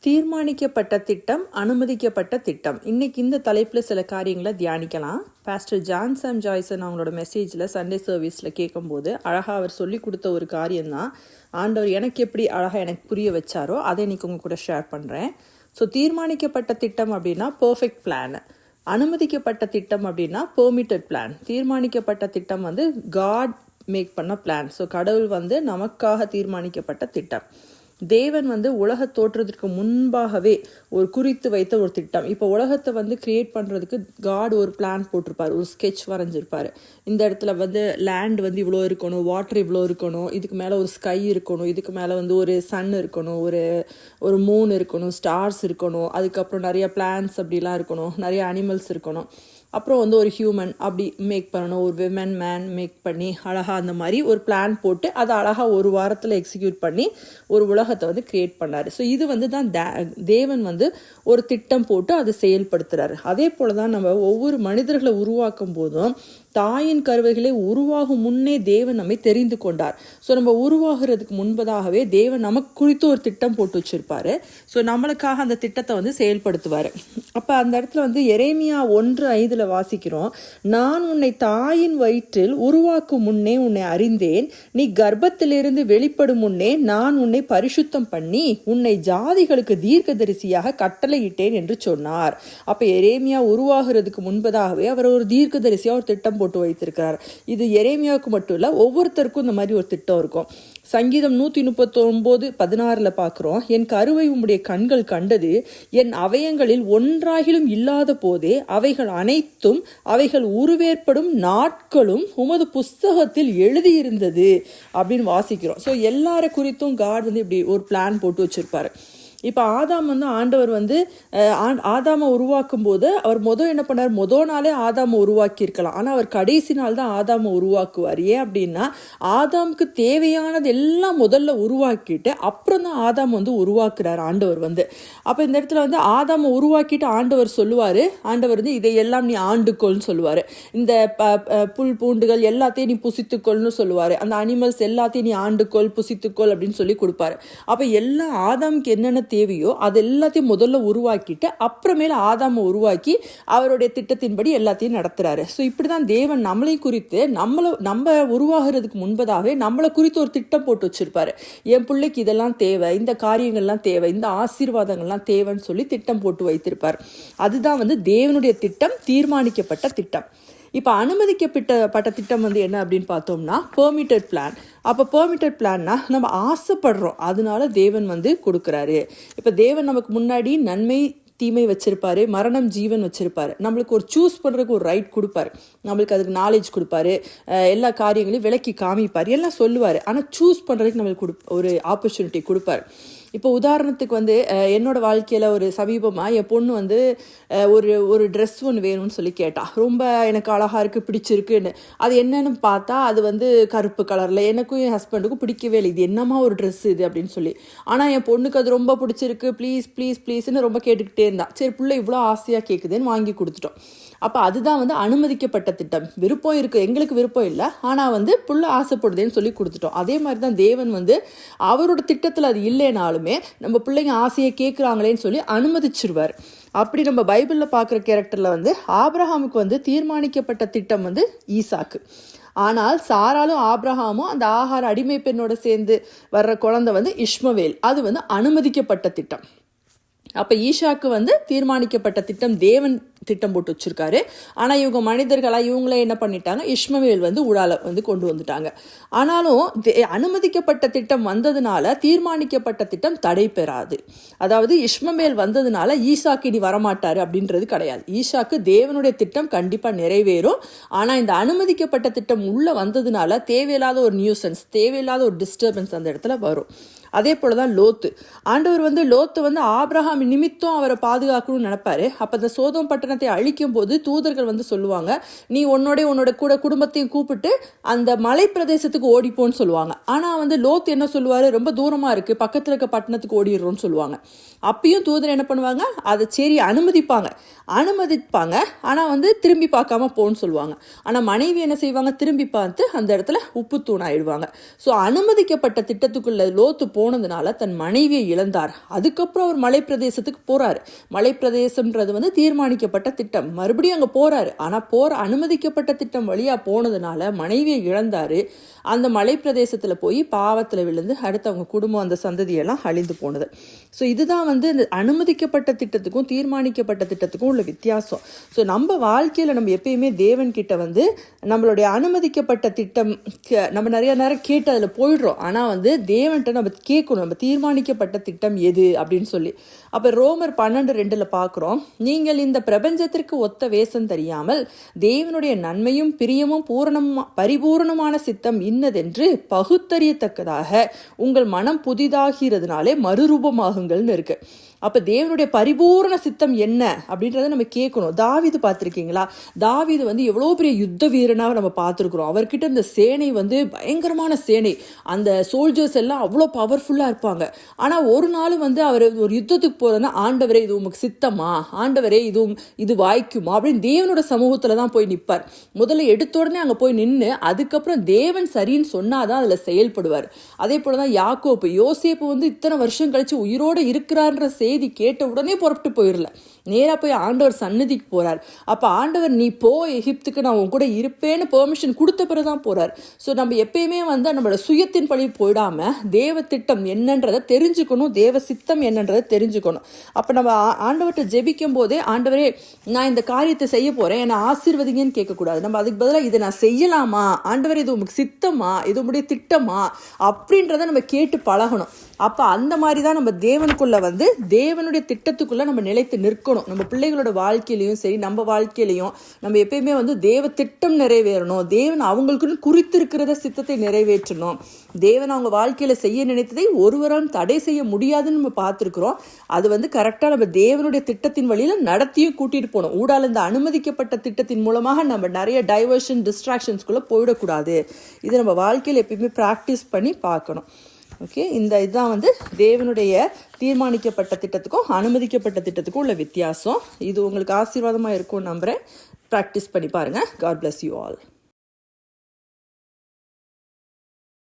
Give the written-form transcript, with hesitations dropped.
தீர்மானிக்கப்பட்ட திட்டம், அனுமதிக்கப்பட்ட திட்டம். இன்னைக்கு இந்த தலைப்பில் சில காரியங்களை தியானிக்கலாம். பாஸ்டர் ஜான் சாம் ஜாய்சன் அவங்களோட மெசேஜில் சண்டே சர்வீஸில் கேட்கும்போது அழகாக அவர் சொல்லி கொடுத்த ஒரு காரியம்தான் ஆண்டவர் எனக்கு எப்படி அழகாக எனக்கு புரிய வச்சாரோ அதை இன்னைக்கு உங்க கூட ஷேர் பண்ணுறேன். ஸோ தீர்மானிக்கப்பட்ட திட்டம் அப்படின்னா பர்ஃபெக்ட் பிளான், அனுமதிக்கப்பட்ட திட்டம் அப்படின்னா பெர்மிட்டட் பிளான். தீர்மானிக்கப்பட்ட திட்டம் வந்து காட் மேக் பண்ண பிளான். ஸோ கடவுள் வந்து நமக்காக தீர்மானிக்கப்பட்ட திட்டம். தேவன் வந்து உலக தோற்றத்திற்கு முன்பாகவே ஒரு குறித்து வைத்த ஒரு திட்டம். இப்போ உலகத்தை வந்து கிரியேட் பண்ணுறதுக்கு காட் ஒரு பிளான் போட்டிருப்பார், ஒரு ஸ்கெட்ச் வரைஞ்சிருப்பார். இந்த இடத்துல வந்து லேண்ட் வந்து இவ்வளோ இருக்கணும், வாட்டர் இவ்வளோ இருக்கணும், இதுக்கு மேலே ஒரு ஸ்கை இருக்கணும், இதுக்கு மேலே வந்து ஒரு சன் இருக்கணும், ஒரு மூன் இருக்கணும், ஸ்டார்ஸ் இருக்கணும், அதுக்கப்புறம் நிறைய பிளான்ஸ் அப்படிலாம் இருக்கணும், நிறைய அனிமல்ஸ் இருக்கணும், அப்புறம் வந்து ஒரு ஹியூமன் அப்படி மேக் பண்ணணும், ஒரு விமன் மேன் மேக் பண்ணி அழகாக அந்த மாதிரி ஒரு பிளான் போட்டு அதை அழகாக ஒரு வாரத்தில் எக்ஸிக்யூட் பண்ணி ஒரு உலகத்தை வந்து கிரியேட் பண்ணார். ஸோ இது வந்து தான் தேவன் வந்து ஒரு திட்டம் போட்டு அதை செயல்படுத்துகிறாரு. அதே போல தான் நம்ம ஒவ்வொரு மனிதர்களை உருவாக்கும் போதும் தாயின் கருவைகளை உருவாகும் முன்னே தேவன் நம்மை தெரிந்து கொண்டார். ஸோ நம்ம உருவாகிறதுக்கு முன்பதாகவே தேவன் நமக்கு குறித்து ஒரு திட்டம் போட்டு வச்சிருப்பாரு. ஸோ நம்மளுக்காக அந்த திட்டத்தை வந்து செயல்படுத்துவார். அப்போ அந்த இடத்துல வந்து எரேமியா 1:5 வாசிக்கிறோம், நான் உன்னை தாயின் வயிற்றில் உருவாக்கும் முன்னே உன்னை அறிந்தேன், நீ கர்ப்பத்திலிருந்து வெளிப்படும் முன்னே நான் உன்னை பரிசுத்தம் பண்ணி உன்னை ஜாதிகளுக்கு தீர்க்கதரிசியாக கட்டளையிட்டேன் என்று சொன்னார். அப்ப எரேமியா உருவாகிறதுக்கு முன்பதாகவே அவர் ஒரு தீர்க்கதரிசியா ஒரு திட்டம் போட்டு வைத்திருக்கிறார். இது எரேமியாவுக்கு மட்டும் இல்ல, ஒவ்வொருத்தருக்கும் இந்த மாதிரி ஒரு திட்டம் இருக்கும். சங்கீதம் 139:16 பார்க்கிறோம், என் கருவை உம்முடைய கண்கள் கண்டது, என் அவயங்களில் ஒன்றாகிலும் இல்லாத போதே அவைகள் அனைத்தும் அவைகள் உருவேற்படும் நாட்களும் உமது புஸ்தகத்தில் எழுதியிருந்தது அப்படின்னு வாசிக்கிறோம். ஸோ எல்லார குறித்தும் காட் வந்து இப்படி ஒரு பிளான் போட்டு வச்சிருப்பாரு. இப்போ ஆதாம் வந்து ஆண்டவர் வந்து ஆதாமை உருவாக்கும் போது அவர் என்ன பண்ணார், நாளே ஆதாமை உருவாக்கி இருக்கலாம். ஆனால் அவர் கடைசி நாள் தான் ஆதாமை உருவாக்குவார். ஏன் அப்படின்னா ஆதாமுக்கு தேவையானது எல்லாம் முதல்ல உருவாக்கிட்டு அப்புறம் தான் ஆதாம் வந்து உருவாக்குறார் ஆண்டவர் வந்து. அப்போ இந்த இடத்துல வந்து ஆதாமை உருவாக்கிட்டு ஆண்டவர் சொல்லுவார், ஆண்டவர் வந்து இதையெல்லாம் நீ ஆண்டுக்கொள்னு சொல்லுவார், இந்த புல் பூண்டுகள் எல்லாத்தையும் நீ புசித்துக்கொள்னு சொல்லுவார், அந்த அனிமல்ஸ் எல்லாத்தையும் நீ ஆண்டுக்கொள் புசித்துக்கொள் அப்படின்னு சொல்லி கொடுப்பாரு. அப்போ எல்லாம் ஆதாமுக்கு என்னென்ன தேவையோ அது எல்லாத்தையும் முதல்ல உருவாக்கிட்டு அப்புறமேல ஆதாமை உருவாக்கி அவருடைய திட்டத்தின்படி எல்லாத்தையும் நடத்துறாரு. ஸோ இப்படிதான் தேவன் நம்மளை குறித்து நம்ம உருவாகிறதுக்கு முன்பதாகவே நம்மளை குறித்து ஒரு திட்டம் போட்டு வச்சிருப்பாரு. என் பிள்ளைக்கு இதெல்லாம் தேவை, இந்த காரியங்கள்லாம் தேவை, இந்த ஆசீர்வாதங்கள்லாம் தேவைன்னு சொல்லி திட்டம் போட்டு வைத்திருப்பார். அதுதான் வந்து தேவனுடைய திட்டம், தீர்மானிக்கப்பட்ட திட்டம். இப்போ அனுமதிக்கப்பட்ட திட்டம் வந்து என்ன அப்படின்னு பார்த்தோம்னா பெர்மிட்டட் பிளான். அப்போ பெர்மிட்டட் பிளான்னா நம்ம ஆசைப்படுறோம், அதனால தேவன் வந்து கொடுக்குறாரு. இப்போ தேவன் நமக்கு முன்னாடி நன்மை தீமை வச்சிருப்பாரு, மரணம் ஜீவன் வச்சிருப்பாரு, நம்மளுக்கு ஒரு சூஸ் பண்றதுக்கு ஒரு ரைட் கொடுப்பாரு, நம்மளுக்கு அதுக்கு நாலேஜ் கொடுப்பாரு, எல்லா காரியங்களையும் விளக்கி காமிப்பார், எல்லாம் சொல்லுவார். ஆனால் சூஸ் பண்றதுக்கு நம்மளுக்கு ஒரு ஆப்பர்ச்சுனிட்டி கொடுப்பாரு. இப்போ உதாரணத்துக்கு வந்து என்னோட வாழ்க்கையில் ஒரு சமீபமாக என் பொண்ணு வந்து ஒரு ட்ரெஸ் ஒன்று வேணும்னு சொல்லி கேட்டா. ரொம்ப எனக்கு அழகாக இருக்குது, பிடிச்சிருக்குன்னு. அது என்னன்னு பார்த்தா அது வந்து கருப்பு கலரில். எனக்கும் என் ஹஸ்பண்டுக்கும் பிடிக்கவே இல்லை, இது என்னமா ஒரு ட்ரெஸ் இது அப்படின்னு சொல்லி. ஆனால் என் பொண்ணுக்கு அது ரொம்ப பிடிச்சிருக்கு, ப்ளீஸ் ப்ளீஸ் ப்ளீஸ்ன்னு ரொம்ப கேட்டுக்கிட்டே இருந்தா. சரி பிள்ளை இவ்வளோ ஆசையாக கேட்குதுன்னு வாங்கி கொடுத்துட்டோம். அப்போ அதுதான் வந்து அனுமதிக்கப்பட்ட திட்டம். விருப்பம் இருக்குது, எங்களுக்கு விருப்பம் இல்லை, ஆனால் வந்து புள்ள ஆசைப்படுதேன்னு சொல்லி கொடுத்துட்டோம். அதே மாதிரி தான் தேவன் வந்து அவரோட திட்டத்தில் அது இல்லைனாலுமே நம்ம பிள்ளைங்க ஆசையை கேட்குறாங்களேன்னு சொல்லி அனுமதிச்சிருவார். அப்படி நம்ம பைபிளில் பார்க்குற கேரக்டரில் வந்து ஆபிரகாமுக்கு வந்து தீர்மானிக்கப்பட்ட திட்டம் வந்து ஈசாக்கு. ஆனால் சாராலும் ஆபிரகாமும் அந்த ஆகார அடிமை பெண்ணோட சேர்ந்து வர்ற குழந்தை வந்து இஸ்மவேல், அது வந்து அனுமதிக்கப்பட்ட திட்டம். அப்போ ஈஷாக்கு வந்து தீர்மானிக்கப்பட்ட திட்டம், தேவன் திட்டம் போட்டு வச்சிருக்காரு. ஆனால் இவங்க மனிதர்களாக இவங்களே என்ன பண்ணிட்டாங்க, இஸ்மவேல் வந்து உடால வந்து கொண்டு வந்துட்டாங்க. ஆனாலும் அனுமதிக்கப்பட்ட திட்டம் வந்ததுனால தீர்மானிக்கப்பட்ட திட்டம் தடை பெறாது. அதாவது இஸ்மவேல் வந்ததுனால ஈசாக்கு இனி வரமாட்டாரு அப்படின்றது கிடையாது. ஈசாக்கு தேவனுடைய திட்டம் கண்டிப்பாக நிறைவேறும். ஆனால் இந்த அனுமதிக்கப்பட்ட திட்டம் உள்ள வந்ததுனால தேவையில்லாத ஒரு நியூசன்ஸ், தேவையில்லாத ஒரு டிஸ்டர்பன்ஸ் அந்த இடத்துல வரும். அதே போலதான் லோத்து. ஆண்டவர் வந்து லோத்து வந்து ஆபிரகாம் நிமித்தம் அவரை பாதுகாக்கணும்னு நினைப்பாரு. அப்ப அந்த சோதோம் பட்டணத்தை அழிக்கும் போது தூதர்கள் வந்து சொல்லுவாங்க, நீ உன்னோட கூட குடும்பத்தையும் கூப்பிட்டு அந்த மலை பிரதேசத்துக்கு ஓடிப்போன்னு சொல்லுவாங்க. ஆனா வந்து லோத்து என்ன சொல்லுவாரு, ரொம்ப தூரமா இருக்கு, பக்கத்துல இருக்க பட்டணத்துக்கு ஓடிடுறோம்னு சொல்லுவாங்க. அப்பயும் தூதர் என்ன பண்ணுவாங்க, அதை சரி அனுமதிப்பாங்க, ஆனா வந்து திரும்பி பார்க்காம போன்னு சொல்லுவாங்க. ஆனா மனைவி என்ன செய்வாங்க, திரும்பி பார்த்து அந்த இடத்துல உப்பு தூணாயிடுவாங்க. ஸோ அனுமதிக்கப்பட்ட திட்டத்துக்குள்ள லோத்து போனதுனால தன் மனைவியை இழந்தார். அதுக்கப்புறம் அவர் மலை பிரதேசத்துக்கு போறாரு. மலை பிரதேசம்ன்றது வந்து தீர்மானிக்கப்பட்ட திட்டம். மறுபடியும் அங்கே போறாரு. ஆனால் அனுமதிக்கப்பட்ட திட்டம் வழியா போனதுனால மனைவியை இழந்தாரு. அந்த மலை பிரதேசத்தில் போய் பாவத்தில் விழுந்து அடுத்து அவங்க குடும்பம் அந்த சந்ததியெல்லாம் அழிந்து போனது. ஸோ இதுதான் வந்து இந்த அனுமதிக்கப்பட்ட திட்டத்துக்கும் தீர்மானிக்கப்பட்ட திட்டத்துக்கும் உள்ள வித்தியாசம். ஸோ நம்ம வாழ்க்கையில் நம்ம எப்பயுமே தேவன் கிட்ட வந்து நம்மளுடைய அனுமதிக்கப்பட்ட திட்டம் நம்ம நிறைய நேரம் கேட்டு அதில் போயிடுறோம். ஆனால் வந்து தேவன்கிட்ட நம்ம கேட்கணும், நம்ம தீர்மானிக்கப்பட்ட திட்டம் எது அப்படின்னு சொல்லி. அப்போ ரோமர் 12:2 பார்க்குறோம், நீங்கள் இந்த பிரபஞ்சத்திற்கு ஒத்த வேஷம் தெரியாமல் தேவனுடைய நன்மையும் பிரியமும் பரிபூர்ணமான சித்தம் இன்னதென்று பகுத்தறியத்தக்கதாக உங்கள் மனம் புதிதாகிறதுனாலே மறுரூபமாகுங்கள்னு இருக்கு. அப்போ தேவனுடைய பரிபூர்ண சித்தம் என்ன அப்படின்றத நம்ம கேட்கணும். தாவீது பார்த்துருக்கீங்களா? தாவீது வந்து எவ்வளோ பெரிய யுத்த வீரனாக நம்ம பார்த்துருக்குறோம். அவர்கிட்ட இந்த சேனை வந்து பயங்கரமான சேனை, அந்த சோல்ஜர்ஸ் எல்லாம் அவ்வளோ பவர்ஃபுல்லாக இருப்பாங்க. ஆனால் ஒரு நாள் வந்து அவர் ஒரு யுத்தத்துக்கு போகிறதுனா, ஆண்டவரே இது உமக்கு சித்தமா, ஆண்டவரே இது வாய்க்குமா அப்படின்னு தேவனோட சமூகத்தில் தான் போய் நிற்பார். முதல்ல எடுத்த உடனே அங்கே போய் நின்று அதுக்கப்புறம் தேவன் சரின்னு சொன்னாதான் அதில் செயல்படுவார். அதே போல தான் யோசேப்பு வந்து இத்தனை வருஷம் கழிச்சு உயிரோடு இருக்கிறான்ற செய்தி கேட்ட உடனே புறப்பட்டு போயிடல, நேராக போய் ஆண்டவர் சன்னதிக்கு போறார். அப்போ ஆண்டவர் நீ போ எகிப்துக்கு, நான் உன் கூட இருப்பேன்னு பெர்மிஷன் கொடுத்த பிறகுதான் போறார். ஸோ நம்ம எப்பயுமே வந்து நம்மளோட சுயத்தின் பழி போயிடாம தேவ திட்டம் என்னன்றதை தெரிஞ்சுக்கணும், தேவ சித்தம் என்னன்றதை தெரிஞ்சுக்கணும். அப்போ நம்ம ஆண்டவர்கிட்ட ஜெபிக்கும் போதே, ஆண்டவரே நான் இந்த காரியத்தை செய்ய போறேன், என்னை ஆசீர்வதிங்கன்னு கேட்கக்கூடாது. நம்ம அதுக்கு பதிலாக இதை நான் செய்யலாமா, ஆண்டவர் இது உங்களுக்கு சித்தமா, இது உங்களுடைய திட்டமா அப்படின்றத நம்ம கேட்டு பழகணும். அப்போ அந்த மாதிரி தான் நம்ம தேவனுக்குள்ள வந்து தேவனுடைய திட்டத்துக்குள்ள நம்ம நிலைத்து நிற்கணும். நம்ம பிள்ளைகளோட வாழ்க்கையிலையும் சரி, நம்ம வாழ்க்கையிலையும் நம்ம எப்பயுமே வந்து தேவ திட்டம் நிறைவேறணும். தேவன் அவங்களுக்குன்னு குறித்திருக்கிறத சித்தத்தை நிறைவேற்றணும். தேவன் அவங்க வாழ்க்கையில செய்ய நினைத்ததை ஒருவரும் தடை செய்ய முடியாதுன்னு நம்ம பார்த்துருக்குறோம். அது வந்து கரெக்டாக நம்ம தேவனுடைய திட்டத்தின் வழியில நடத்தியும் கூட்டிட்டு போகணும். ஊடால இந்த அனுமதிக்கப்பட்ட திட்டத்தின் மூலமாக நம்ம நிறைய டைவர்ஷன் டிஸ்ட்ராக்ஷன்ஸ்குள்ள போயிடக்கூடாது. இது நம்ம வாழ்க்கையில் எப்பயுமே ப்ராக்டிஸ் பண்ணி பார்க்கணும். ஓகே, இதுதான் வந்து தேவனுடைய தீர்மானிக்கப்பட்ட திட்டத்துக்கும் அனுமதிக்கப்பட்ட திட்டத்துக்கும் உள்ள வித்தியாசம். இது உங்களுக்கு ஆசீர்வாதமாக இருக்கும் நம்புகிறேன். ப்ராக்டிஸ் பண்ணி பாருங்கள். God bless you all.